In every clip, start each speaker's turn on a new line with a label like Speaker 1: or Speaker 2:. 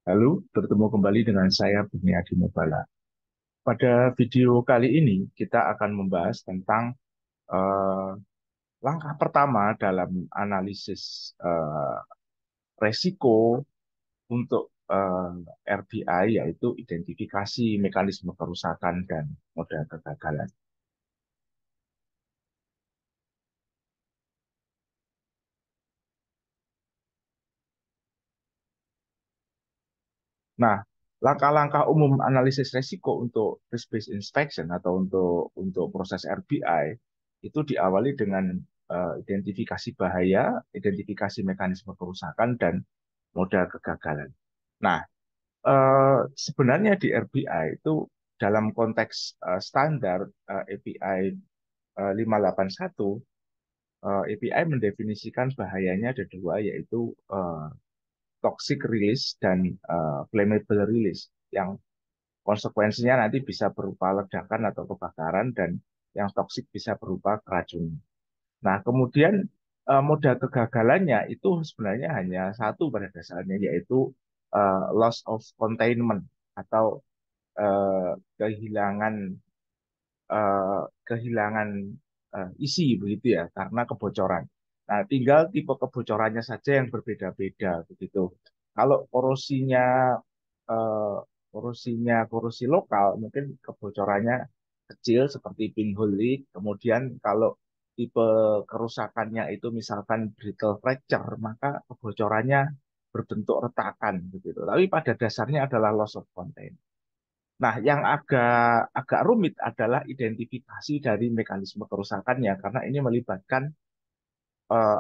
Speaker 1: Lalu bertemu kembali dengan saya Buni Adi Mubala. Pada video kali ini kita akan membahas tentang eh, langkah pertama dalam analisis resiko untuk RBI, yaitu identifikasi mekanisme kerusakan dan modal kegagalan. Nah, langkah-langkah umum analisis resiko untuk risk-based inspection atau untuk proses RBI itu diawali dengan identifikasi bahaya, identifikasi mekanisme kerusakan, dan modal kegagalan. Nah, sebenarnya di RBI itu dalam konteks standar API 581, API mendefinisikan bahayanya ada dua, yaitu toxic release dan flammable release, yang konsekuensinya nanti bisa berupa ledakan atau kebakaran, dan yang toksik bisa berupa keracunan. Nah, kemudian modal kegagalannya itu sebenarnya hanya satu pada dasarnya, yaitu loss of containment atau kehilangan eh, kehilangan isi begitu ya, karena kebocoran. Nah, tinggal tipe kebocorannya saja yang berbeda-beda begitu. Kalau eh, korosi lokal, mungkin kebocorannya kecil seperti pinhole leak. Kemudian kalau tipe kerusakannya itu misalkan brittle fracture, maka kebocorannya berbentuk retakan begitu. Tapi pada dasarnya adalah loss of containment. Nah, yang agak rumit adalah identifikasi dari mekanisme kerusakannya, karena ini melibatkan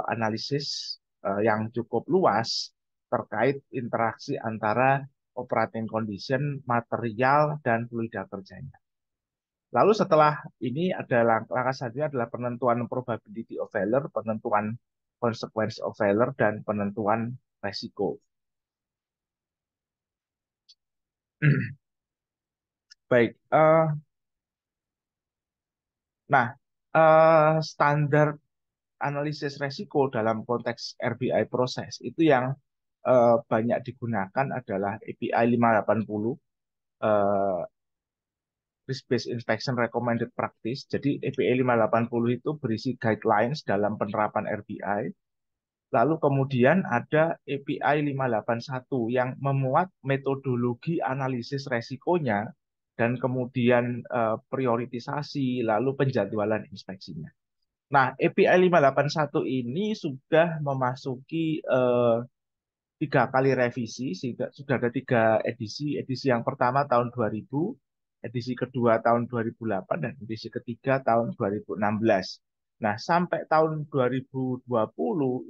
Speaker 1: analisis yang cukup luas terkait interaksi antara operating condition, material, dan fluida kerjanya. Lalu setelah ini ada langkah selanjutnya adalah penentuan probability of failure, penentuan consequence of failure, dan penentuan resiko. Baik, nah, standar analisis resiko dalam konteks RBI proses itu yang banyak digunakan adalah API 580, eh, Risk Based Inspection Recommended Practice. Jadi API 580 itu berisi guidelines dalam penerapan RBI. Lalu kemudian ada API 581 yang memuat metodologi analisis resikonya dan kemudian prioritisasi lalu penjadwalan inspeksinya. Nah, API 581 ini sudah memasuki tiga kali revisi, sudah ada tiga edisi. Edisi yang pertama tahun 2000, edisi kedua tahun 2008, dan edisi ketiga tahun 2016. Nah, sampai tahun 2020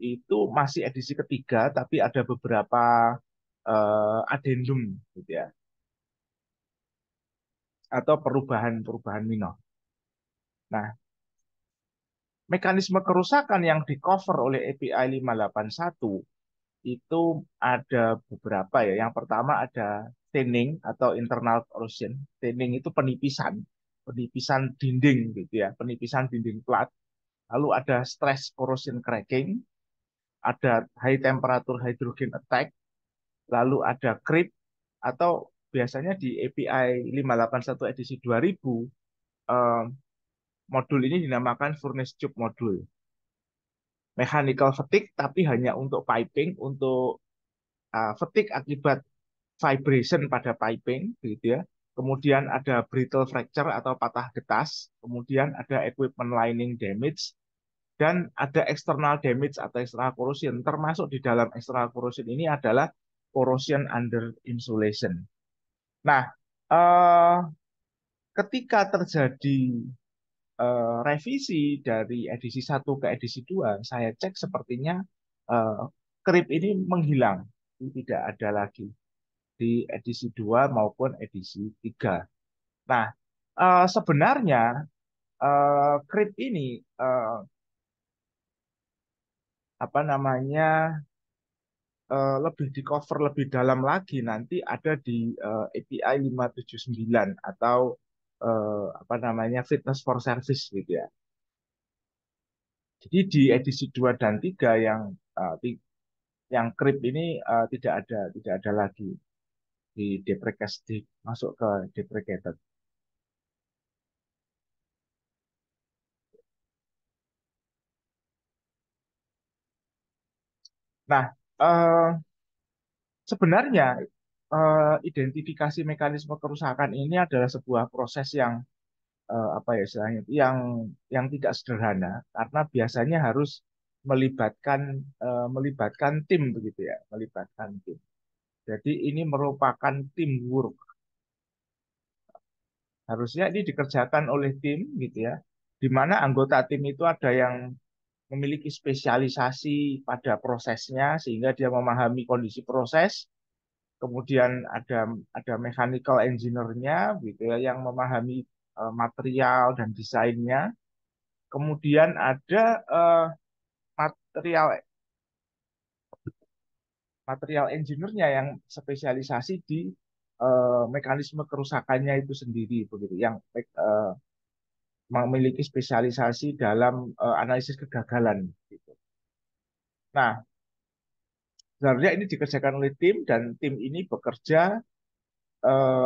Speaker 1: itu masih edisi ketiga, tapi ada beberapa addendum gitu ya, atau perubahan-perubahan minor. Nah, mekanisme kerusakan yang di cover oleh API 581 itu ada beberapa ya. Yang pertama ada thinning atau internal corrosion. Thinning itu penipisan, penipisan dinding gitu ya, penipisan dinding plat. Lalu ada stress corrosion cracking, ada high temperature hydrogen attack, lalu ada creep, atau biasanya di API 581 edisi 2000 eh, modul ini dinamakan furnace tube modul. Mechanical fatigue tapi hanya untuk piping, untuk fatigue akibat vibration pada piping gitu ya. Kemudian ada brittle fracture atau patah getas, kemudian ada equipment lining damage, dan ada external damage atau external corrosion. Termasuk di dalam external corrosion ini adalah corrosion under insulation. Nah, eh, ketika terjadi revisi dari edisi satu ke edisi 2, saya cek sepertinya eh, krip ini menghilang, tidak ada lagi di edisi 2 maupun edisi 3. Nah, sebenarnya krip ini eh, apa namanya lebih di cover lebih dalam lagi nanti ada di API 579 atau apa namanya fitness for service gitu ya. Jadi di edisi 2 dan 3 yang krip ini tidak ada lagi. di deprecate masuk ke deprecated. Nah, sebenarnya identifikasi mekanisme kerusakan ini adalah sebuah proses yang apa ya istilahnya yang tidak sederhana karena biasanya harus melibatkan melibatkan tim begitu ya, melibatkan tim. Jadi ini merupakan teamwork. Harusnya ini dikerjakan oleh tim gitu ya, di mana anggota tim itu ada yang memiliki spesialisasi pada prosesnya sehingga dia memahami kondisi proses. Kemudian ada mechanical engineer-nya gitu ya yang memahami material dan desainnya. Kemudian ada material material engineer-nya yang spesialisasi di mekanisme kerusakannya itu sendiri begitu yang memiliki spesialisasi dalam analisis kegagalan gitu. Nah, sebenarnya ini dikerjakan oleh tim dan tim ini bekerja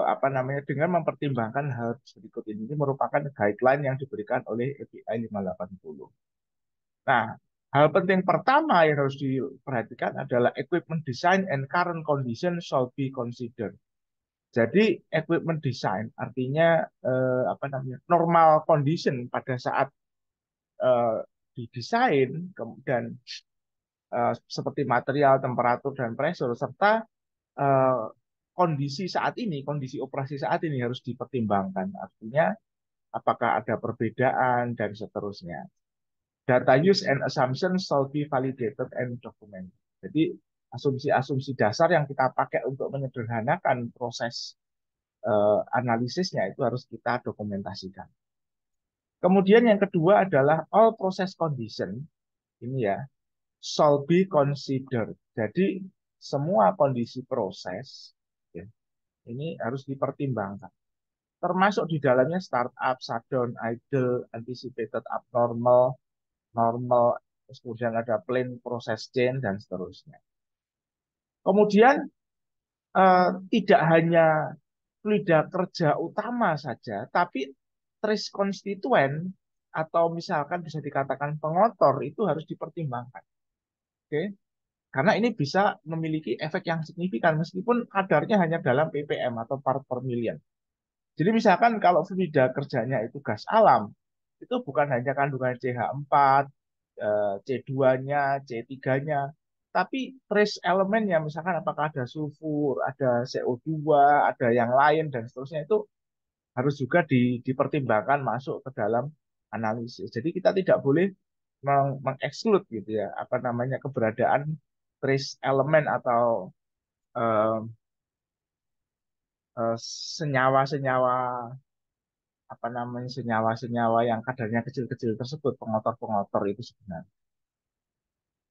Speaker 1: apa namanya dengan mempertimbangkan hal berikut ini. Ini merupakan guideline yang diberikan oleh API 580. Nah, hal penting pertama yang harus diperhatikan adalah equipment design and current condition should be considered. Jadi equipment design artinya apa namanya normal condition pada saat eh, didesain, kemudian seperti material, temperatur dan pressure serta eh, kondisi saat ini, kondisi operasi saat ini harus dipertimbangkan. Artinya apakah ada perbedaan dan seterusnya. Data use and assumption shall be validated and documented. Jadi asumsi-asumsi dasar yang kita pakai untuk menyederhanakan proses analisisnya itu harus kita dokumentasikan. Kemudian yang kedua adalah all process condition ini ya shall be considered. Jadi semua kondisi proses ya, ini harus dipertimbangkan. Termasuk di dalamnya startup, shutdown, idle, anticipated abnormal, normal, kemudian ada plain process change dan seterusnya. Kemudian tidak hanya fluida kerja utama saja, tapi trace konstituen atau misalkan bisa dikatakan pengotor itu harus dipertimbangkan. Oke, karena ini bisa memiliki efek yang signifikan meskipun kadarnya hanya dalam ppm atau part per million. Jadi misalkan kalau fluida kerjanya itu gas alam, itu bukan hanya kandungan CH4, C2-nya, C3-nya, tapi trace elemennya, misalkan apakah ada sulfur, ada CO2, ada yang lain, dan seterusnya itu harus juga dipertimbangkan masuk ke dalam analisis. Jadi kita tidak boleh mengeksklud gitu ya, apa namanya keberadaan trace elemen atau eh, senyawa-senyawa apa namanya senyawa-senyawa yang kadarnya kecil-kecil tersebut pengotor-pengotor itu sebenarnya.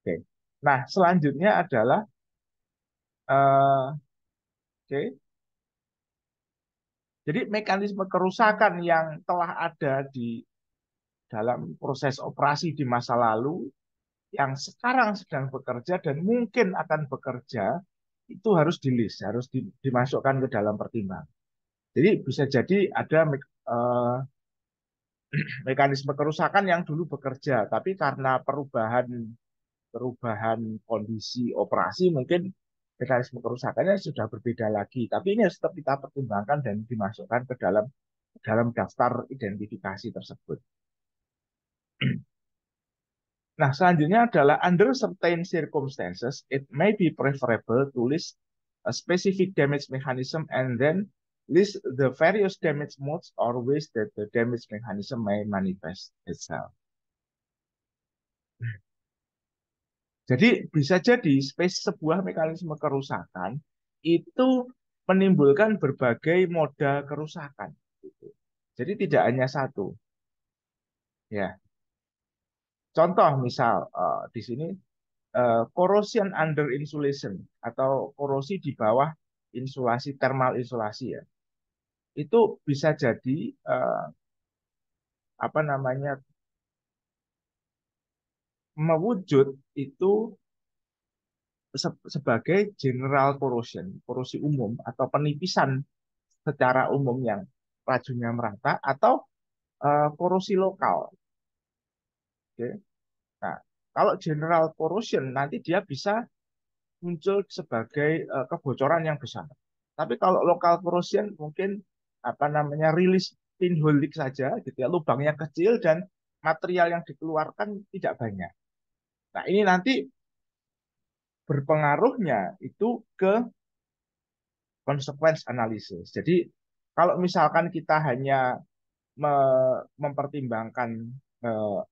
Speaker 1: Oke. Nah, selanjutnya adalah oke. Jadi mekanisme kerusakan yang telah ada di dalam proses operasi di masa lalu yang sekarang sedang bekerja dan mungkin akan bekerja itu harus di list, harus dimasukkan ke dalam pertimbangan. Jadi bisa jadi ada mekanisme kerusakan yang dulu bekerja, tapi karena perubahan perubahan kondisi operasi mungkin mekanisme kerusakannya sudah berbeda lagi. Tapi ini harus tetap kita pertimbangkan dan dimasukkan ke dalam daftar identifikasi tersebut. Nah, selanjutnya adalah under certain circumstances, it may be preferable to list a specific damage mechanism and then list the various damage modes or ways that the damage mechanism may manifest itself. Jadi bisa jadi sebuah mekanisme kerusakan itu menimbulkan berbagai moda kerusakan. Gitu. Jadi tidak hanya satu. Ya, contoh misal di sini corrosion under insulation atau korosi di bawah insulasi thermal insulasi ya. Itu bisa jadi apa namanya mewujud itu sebagai general corrosion, korosi umum atau penipisan secara umum yang rajunnya merata atau korosi lokal. Oke. Nah, kalau general corrosion nanti dia bisa muncul sebagai kebocoran yang besar. Tapi kalau lokal corrosion mungkin apa namanya rilis pinhole leak saja, gitu ya, lubangnya kecil dan material yang dikeluarkan tidak banyak. Nah, ini nanti berpengaruhnya itu ke consequence analysis. Jadi kalau misalkan kita hanya mempertimbangkan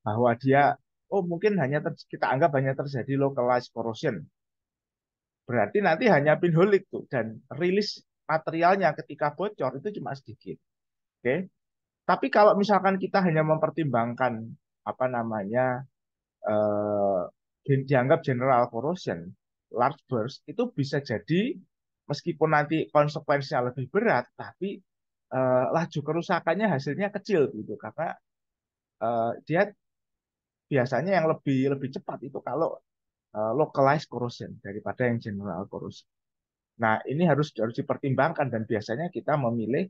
Speaker 1: bahwa dia oh mungkin hanya kita anggap hanya terjadi localized corrosion. Berarti nanti hanya pinhole leak tuh dan rilis materialnya ketika bocor itu cuma sedikit. Oke. Tapi kalau misalkan kita hanya mempertimbangkan apa namanya dianggap general corrosion, large burst itu bisa jadi meskipun nanti konsekuensinya lebih berat, tapi laju kerusakannya hasilnya kecil gitu karena dia biasanya yang lebih lebih cepat itu kalau localized corrosion daripada yang general corrosion. Nah, ini harus dipertimbangkan dan biasanya kita memilih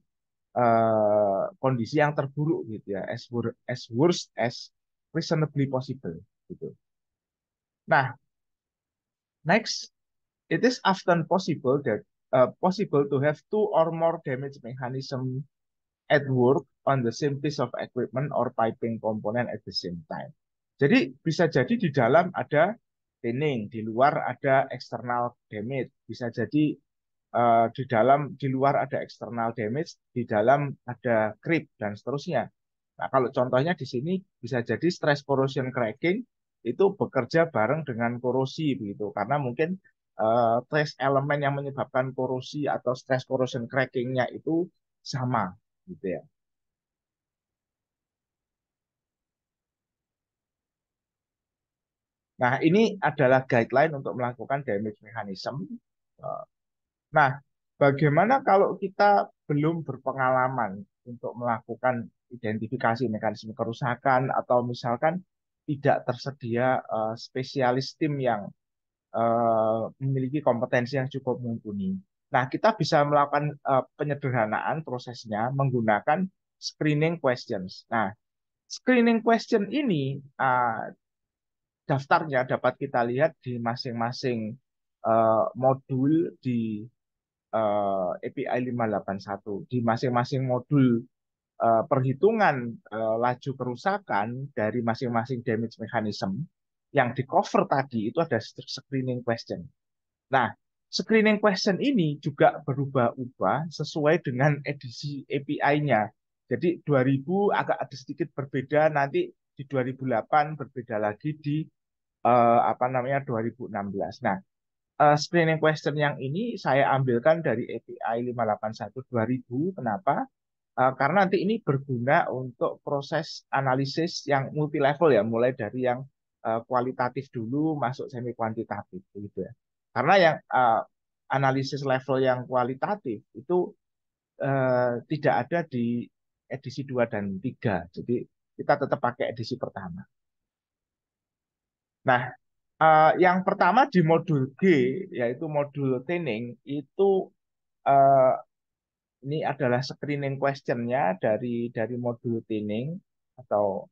Speaker 1: kondisi yang terburuk gitu ya, as worst as reasonably possible gitu. Nah, next, it is often possible to have two or more damage mechanism at work on the same piece of equipment or piping component at the same time. Jadi bisa jadi di dalam ada thinning, di luar ada external damage. Bisa jadi di luar ada external damage, di dalam ada creep dan seterusnya. Nah, kalau contohnya di sini bisa jadi stress corrosion cracking itu bekerja bareng dengan korosi begitu, karena mungkin trace elemen yang menyebabkan korosi atau stress corrosion crackingnya itu sama, gitu ya. Nah, ini adalah guideline untuk melakukan damage mechanism. Eh, Nah, bagaimana kalau kita belum berpengalaman untuk melakukan identifikasi mekanisme kerusakan atau misalkan tidak tersedia spesialis tim yang memiliki kompetensi yang cukup mumpuni. Nah, kita bisa melakukan penyederhanaan prosesnya menggunakan screening questions. Nah, screening question ini daftarnya dapat kita lihat di masing-masing modul di API 581 di masing-masing modul perhitungan laju kerusakan dari masing-masing damage mechanism yang di cover tadi itu ada screening question. Nah, screening question ini juga berubah-ubah sesuai dengan edisi API-nya. Jadi 2000 agak ada sedikit berbeda, nanti di 2008 berbeda lagi di apa namanya 2016. Nah, screening question yang ini saya ambilkan dari API 581 2000. Kenapa? Karena nanti ini berguna untuk proses analisis yang multi level ya, mulai dari yang kualitatif dulu masuk semi kuantitatif gitu ya. Karena yang analisis level yang kualitatif itu tidak ada di edisi 2 dan 3. Jadi kita tetap pakai edisi pertama. Nah, yang pertama di modul G, yaitu modul training, itu eh, ini adalah screening questionnya dari modul training atau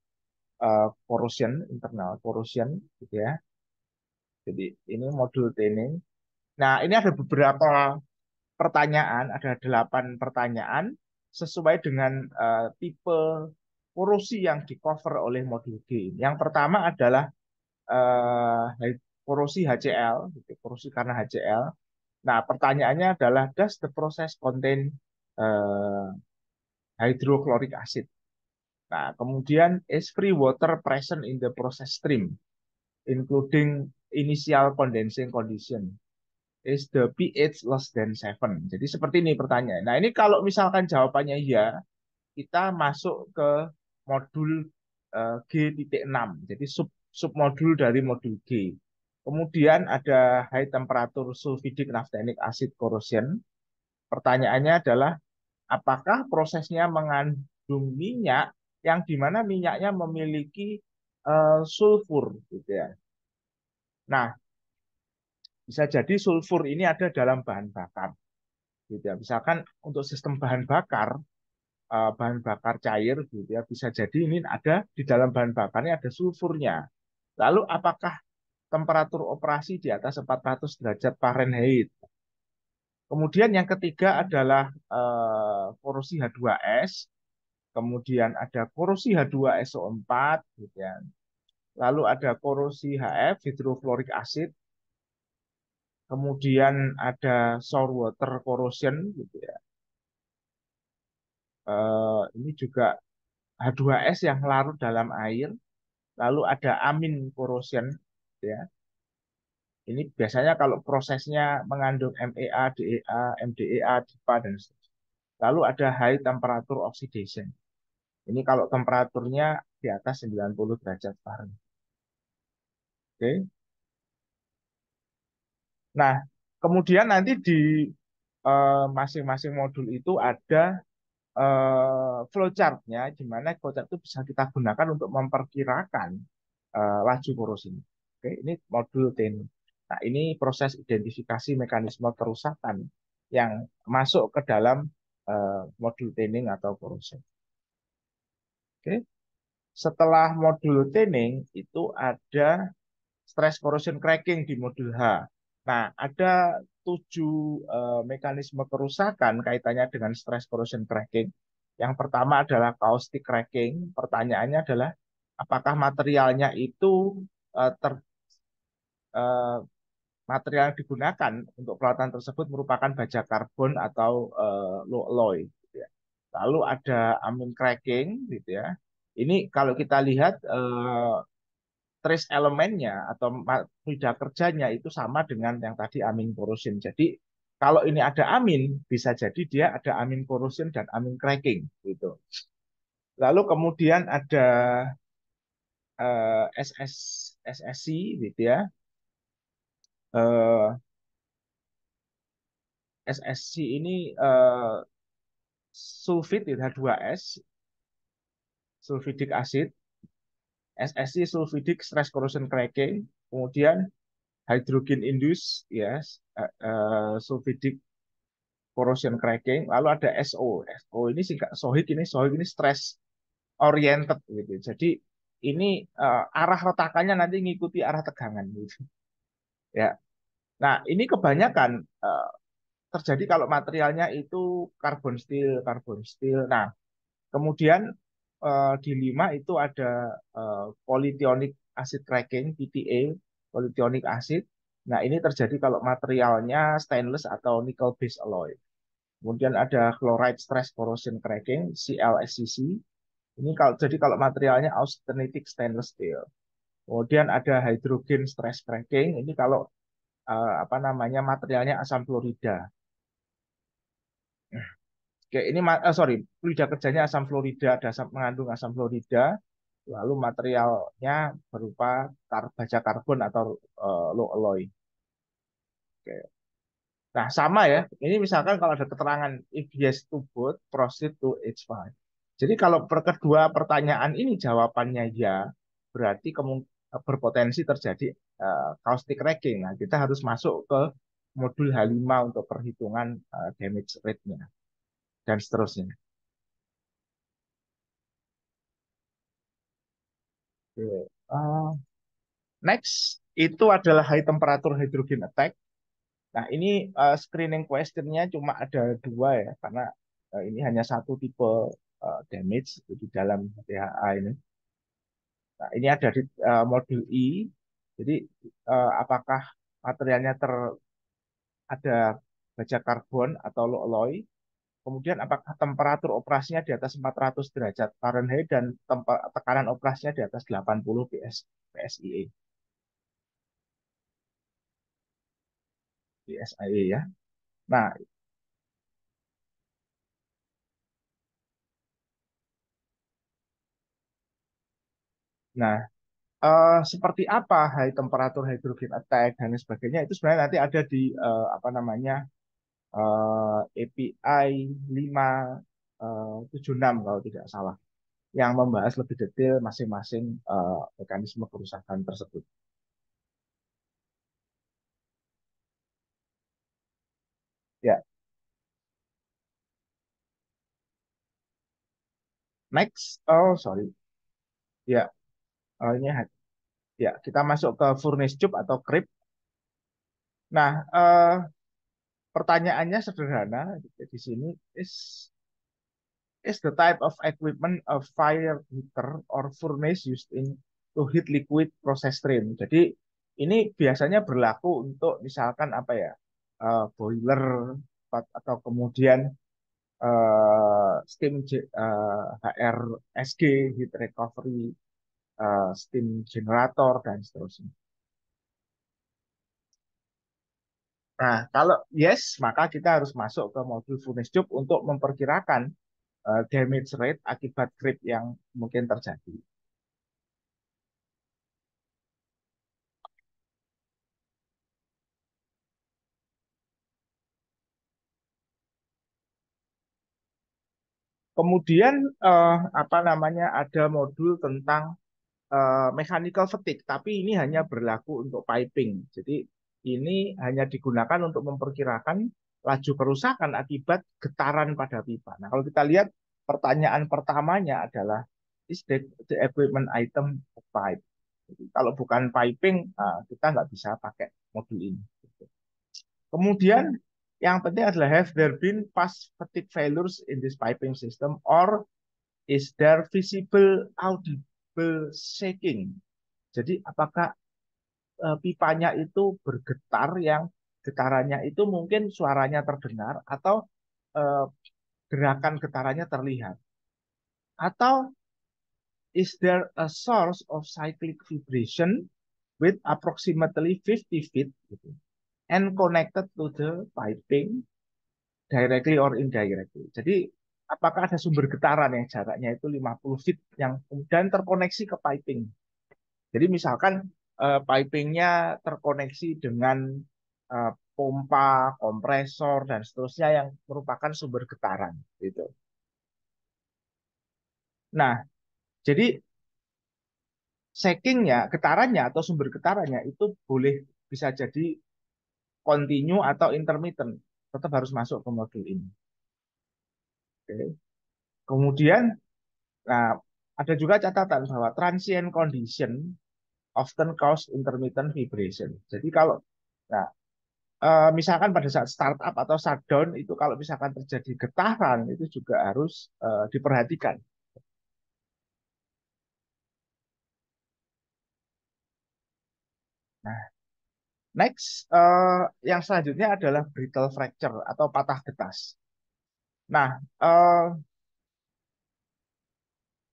Speaker 1: corrosion, internal corrosion, gitu ya. Jadi ini modul training. Nah, ini ada beberapa pertanyaan, ada 8 pertanyaan sesuai dengan tipe korosi yang di cover oleh modul G. Yang pertama adalah korosi HCl, gitu, korosi karena HCl. Nah, pertanyaannya adalah, does the process contain uh, hydrochloric acid? Nah, kemudian is free water present in the process stream, including initial condensing condition. Is the pH less than 7? Jadi seperti ini pertanyaan. Nah, ini kalau misalkan jawabannya ya, kita masuk ke modul G.6. Jadi submodul dari modul G. Kemudian ada high temperature sulfidic naphthenic acid corrosion. Pertanyaannya adalah apakah prosesnya mengandung minyak yang dimana minyaknya memiliki sulfur gitu ya. Nah, Bisa jadi sulfur ini ada dalam bahan bakar. Gitu ya. Misalkan untuk sistem bahan bakar cair, gitu ya, bisa jadi ini ada di dalam bahan bakarnya ada sulfurnya. Lalu apakah temperatur operasi di atas 400 derajat Fahrenheit? Kemudian yang ketiga adalah korosi H2S, kemudian ada korosi H2SO4, gitu ya. Lalu ada korosi HF, hydrofluoric acid, kemudian ada sour water corrosion, gitu ya. Ini juga H2S yang larut dalam air, lalu ada amin corrosion, gitu ya. Ini biasanya kalau prosesnya mengandung MEA, DEA, MDEA, DIPA, dan seterusnya. Lalu ada high temperature oxidation. Ini kalau temperaturnya di atas 90 derajat Fahrenheit. Oke. Nah, kemudian nanti di masing-masing modul itu ada flowchart-nya, di mana flowchart itu bisa kita gunakan untuk memperkirakan laju korosi. Oke, ini modul teknik. Nah, ini proses identifikasi mekanisme kerusakan yang masuk ke dalam modul training atau korosi. Oke, setelah modul training itu ada stress corrosion cracking di modul H. Nah, ada 7 mekanisme kerusakan kaitannya dengan stress corrosion cracking. Yang pertama adalah caustic cracking. Pertanyaannya adalah apakah materialnya itu eh, ter, eh, material yang digunakan untuk perawatan tersebut merupakan baja karbon atau low alloy, gitu ya. Lalu ada amin cracking, gitu ya. Ini kalau kita lihat trace elemennya atau fluida kerjanya itu sama dengan yang tadi amin corrosion. Jadi kalau ini ada amin, bisa jadi dia ada amin corrosion dan amin cracking, gitu. Lalu kemudian ada SSC, gitu ya. Eh, SSC ini sulfit H2S, sulfidic acid, SSC sulfidic stress corrosion cracking, kemudian hydrogen induced, yes, sulfidic corrosion cracking, lalu ada SO. SO ini singkat sohik ini stress oriented, gitu. Jadi ini arah retakannya nanti ngikuti arah tegangan, gitu. Ya. Nah, ini kebanyakan terjadi kalau materialnya itu karbon steel. Nah, kemudian di 5 itu ada polythionic acid cracking, PTA, polythionic acid. Nah, ini terjadi kalau materialnya stainless atau nickel based alloy. Kemudian ada chloride stress corrosion cracking, CLSCC. Ini kalau materialnya austenitic stainless steel. Kemudian ada hydrogen stress cracking. Ini kalau apa namanya materialnya asam fluorida. Oke, ini sorry, fluida kerjanya asam fluorida, ada mengandung asam fluorida, lalu materialnya berupa baja karbon atau low alloy. Oke. Nah, sama ya. Ini misalkan kalau ada keterangan if yes to both, proceed to H5. Jadi kalau kedua pertanyaan ini jawabannya ya, berarti berpotensi terjadi caustic cracking. Nah, kita harus masuk ke modul H5 untuk perhitungan damage rate-nya dan seterusnya. Oke. Next itu adalah high temperature hydrogen attack. Nah, ini screening questionnya cuma ada 2 ya, karena ini hanya satu tipe damage di dalam THA ini. Nah, ini ada di modul I. Jadi apakah materialnya ada baja karbon atau low alloy? Kemudian apakah temperatur operasinya di atas 400 derajat Fahrenheit dan tekanan operasinya di atas 80 PSIE, PSIE ya. Nah, nah seperti apa high temperature hydrogen attack dan sebagainya itu sebenarnya nanti ada di apa namanya API 576 kalau tidak salah yang membahas lebih detail masing-masing mekanisme kerusakan tersebut. Next, oh sorry, ya, oh, ini ya kita masuk ke furnace tube atau crib. Nah, pertanyaannya sederhana di sini is the type of equipment a fire heater or furnace used in to heat liquid process stream. Jadi ini biasanya berlaku untuk misalkan apa ya, boiler atau kemudian steam HRSG heat recovery, steam generator dan seterusnya. Nah, kalau yes, maka kita harus masuk ke modul furnace tube untuk memperkirakan damage rate akibat creep yang mungkin terjadi. Kemudian apa namanya ada modul tentang mechanical fatigue, tapi ini hanya berlaku untuk piping. Jadi ini hanya digunakan untuk memperkirakan laju kerusakan akibat getaran pada pipa. Nah, kalau kita lihat pertanyaan pertamanya adalah is the equipment item a pipe. Jadi, kalau bukan piping, kita nggak bisa pakai modul ini. Kemudian yang penting adalah have there been past fatigue failures in this piping system or is there visible audible shaking? Jadi apakah pipanya itu bergetar yang getarannya itu mungkin suaranya terdengar atau eh, gerakan getarannya terlihat? Atau is there a source of cyclic vibration with approximately 50 feet gitu, and connected to the piping directly or indirectly. Jadi apakah ada sumber getaran yang jaraknya itu 50 feet yang kemudian terkoneksi ke piping. Jadi misalkan pipingnya terkoneksi dengan pompa, kompresor dan seterusnya yang merupakan sumber getaran gitu. Nah, jadi shakingnya, getarannya atau sumber getarannya itu boleh bisa jadi continue atau intermittent. Tetap harus masuk ke modul ini. Oke. Kemudian, nah ada juga catatan bahwa transient condition often cause intermittent vibration. Jadi kalau nah, misalkan pada saat startup atau shutdown itu kalau misalkan terjadi getaran itu juga harus diperhatikan. Nah, next yang selanjutnya adalah brittle fracture atau patah getas. Nah,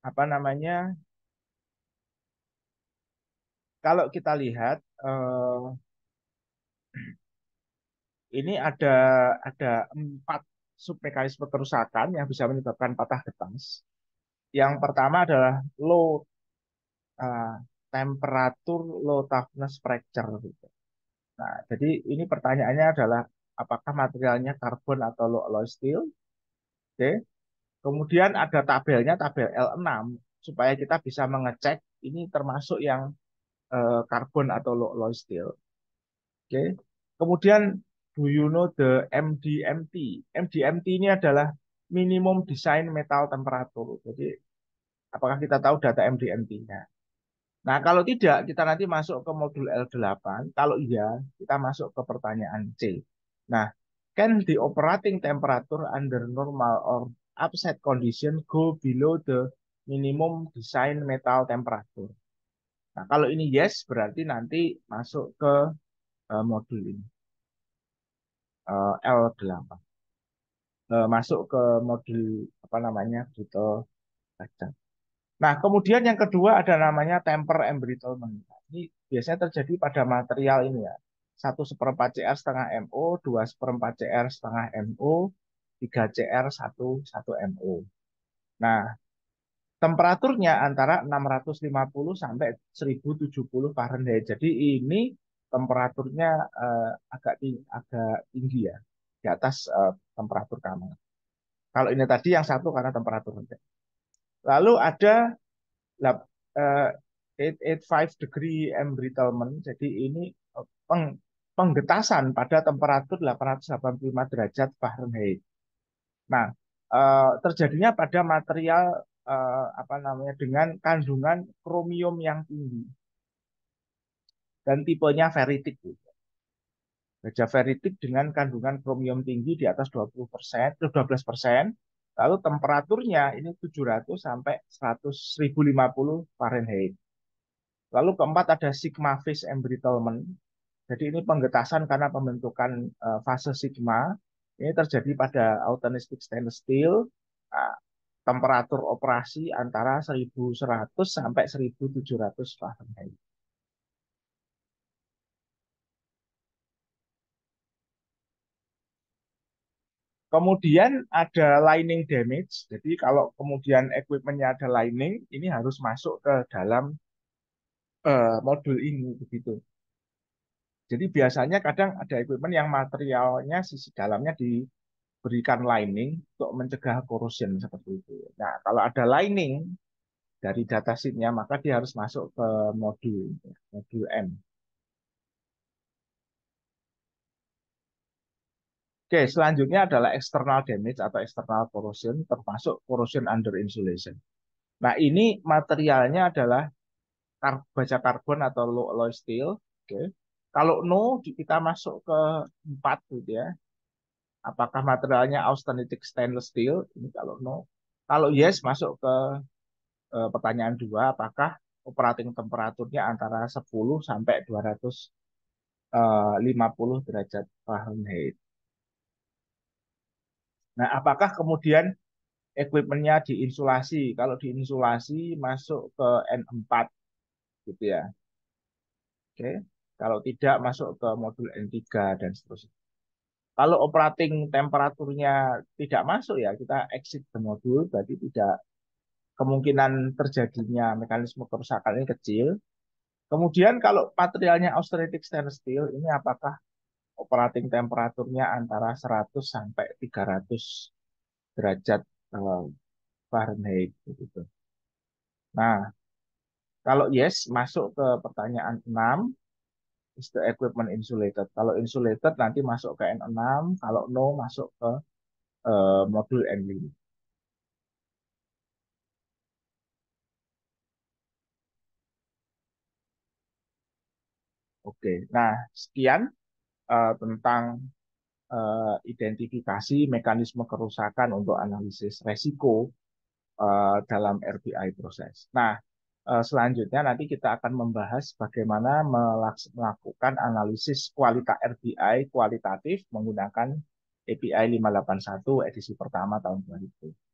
Speaker 1: apa namanya? Kalau kita lihat ini ada 4 submekanisme kerusakan yang bisa menyebabkan patah getas. Yang pertama adalah low uh, temperature low toughness fracture gitu. Nah, jadi ini pertanyaannya adalah apakah materialnya karbon atau low alloy steel? Oke. Kemudian ada tabelnya, tabel L6 supaya kita bisa mengecek ini termasuk yang karbon atau low alloy steel. Oke. Kemudian do you know the MDMT? MDMT ini adalah minimum design metal temperature. Jadi apakah kita tahu data MDMT-nya? Nah, kalau tidak, kita nanti masuk ke modul L8. Kalau iya, kita masuk ke pertanyaan C. Nah, can the operating temperature under normal or upset condition go below the minimum design metal temperature? Nah, kalau ini yes, berarti nanti masuk ke modul ini, L8. Masuk ke modul, apa namanya, gitu. Nah, kemudian yang kedua ada namanya temper embrittlement. Ini biasanya terjadi pada material ini ya. 1/4 CR setengah MO, 2/4 CR setengah MO, 3 CR 1 MO. Nah, temperaturnya antara 650 sampai 1070 Fahrenheit. Jadi ini temperaturnya agak tinggi ya, di atas temperatur kamar. Kalau ini tadi yang satu karena temperatur rendah. Lalu ada 885 degree embrittlement. Jadi ini penggetasan pada temperatur 885 derajat Fahrenheit. Nah, terjadinya pada material apa namanya dengan kandungan kromium yang tinggi dan tipenya ferritic gitu. Baja ferritic dengan kandungan kromium tinggi di atas 20%, 12%, lalu temperaturnya ini 700 sampai 1050 Fahrenheit. Lalu keempat ada sigma phase embrittlement. Jadi ini penggetasan karena pembentukan fase sigma. Ini terjadi pada authentic stainless steel. Nah, temperatur operasi antara 1100 sampai 1700 Fahrenheit. Kemudian ada lining damage. Jadi kalau kemudian equipmentnya ada lining, ini harus masuk ke dalam modul ini begitu. Jadi biasanya kadang ada equipment yang materialnya sisi dalamnya diberikan lining untuk mencegah corrosion seperti itu. Nah, kalau ada lining dari datasheetnya, maka dia harus masuk ke modul modul M. Oke, selanjutnya adalah external damage atau external corrosion, termasuk corrosion under insulation. Nah, ini materialnya adalah baja karbon atau low alloy steel. Oke. Kalau no, kita masuk ke 4 gitu ya. Apakah materialnya austenitic stainless steel? Ini kalau no. Kalau yes, masuk ke pertanyaan 2, apakah operating temperaturnya antara 10 sampai 250 derajat Fahrenheit. Nah, apakah kemudian equipmentnya diinsulasi? Kalau diinsulasi masuk ke N4 gitu ya. Oke. Kalau tidak masuk ke modul N3 dan seterusnya. Kalau operating temperaturnya tidak masuk ya kita exit the modul, berarti tidak kemungkinan terjadinya mekanisme kerusakan ini kecil. Kemudian kalau materialnya austenitic stainless steel ini apakah operating temperaturnya antara 100 sampai 300 derajat eh, Fahrenheit gitu. Nah, kalau yes masuk ke pertanyaan 6, is the equipment insulated. Kalau insulated nanti masuk ke N6, kalau no masuk ke modul N5. Oke, nah sekian tentang identifikasi mekanisme kerusakan untuk analisis resiko dalam RBI proses. Nah, selanjutnya nanti kita akan membahas bagaimana melakukan analisis kualitas RBI kualitatif menggunakan API 581 edisi pertama tahun 2000.